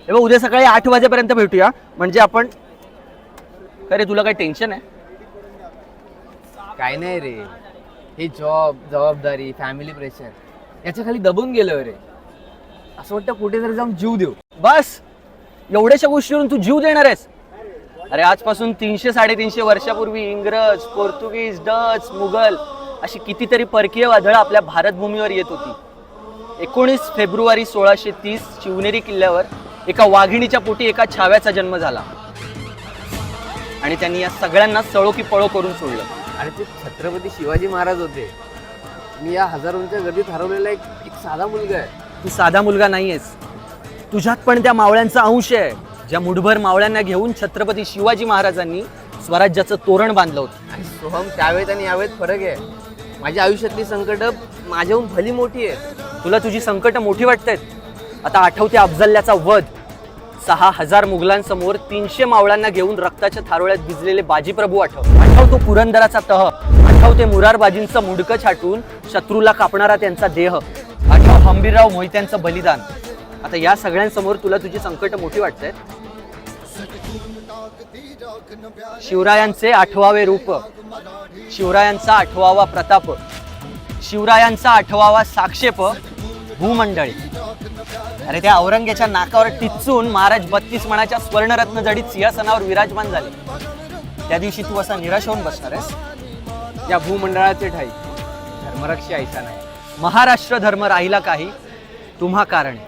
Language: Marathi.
हे बघ, उद्या सकाळी 8 वाजेपर्यंत भेटूया. म्हणजे आपण अरे तुला काही टेन्शन आहे? काय नाही रे, हे जॉब, जबाबदारी, फॅमिली प्रेशर याच्या खाली दबून गेलो रे. असं वाटतं कुठेतरी जाऊन जीव देऊ. बस एवढ्याशा गोष्टीवरून तू जीव देणार आहेस? अरे आजपासून 300-350 वर्षापूर्वी इंग्रज, पोर्तुगीज, डच, मुघल अशी कितीतरी परकीय वादळं आपल्या भारतभूमीवर येत होती. 19 फेब्रुवारी 1630 शिवनेरी किल्ल्यावर एका वाघिणीच्या पोटी एका छाव्याचा जन्म झाला आणि त्यांनी या सगळ्यांना सळो की पळो करून सोडलं. आणि ते छत्रपती शिवाजी महाराज होते. मी या हजारोंच्या गर्दीत हरवलेला एक साधा मुलगा आहे. तू साधा मुलगा नाहीयेस, तुझ्यात पण त्या मावळ्यांचा अंश आहे, ज्या मुठभर मावळ्यांना घेऊन छत्रपती शिवाजी महाराजांनी स्वराज्याचं तोरण बांधलं होतं. आणि सोहम, त्यावेळेत आणि यावेळेत फरक आहे. माझ्या आयुष्यातली संकट माझ्याहून भली मोठी आहे. तुला तुझी संकट मोठी वाटतायत? आता आठवते अफजल्याचा वध, 6000 मुघलांसमोर 300 मावळ्यांना घेऊन रक्ताच्या थारोळ्यात भिजलेले बाजीप्रभू आठवतो पुरंदराचा तह, आठवते मुरारबाजींचं मुंडकं छाटून शत्रूला कापणारा त्यांचा देह, आठव हंबीरराव मोहित्यांचं बलिदान. आता या सगळ्यांसमोर तुला तुझी संकट मोठी वाटतायत? शिवरायांचे 8वावे रूप, शिवरायांचा 8वावा प्रताप, शिवरायांचा 8वावा साक्षेप, भूमंडळी. अरे त्या औरंगजेबाच्या नाकावर टिचून महाराज 32 मणाच्या स्वर्णरत्न जडीत सिंहासनावर विराजमान झाले. त्या दिवशी तू असा निराश होऊन बसणार आहेस? या भूमंडळाचे ठाई धर्मरक्षी ऐसा नाही. महाराष्ट्र धर्म राहिला काही तुम्हा कारणे.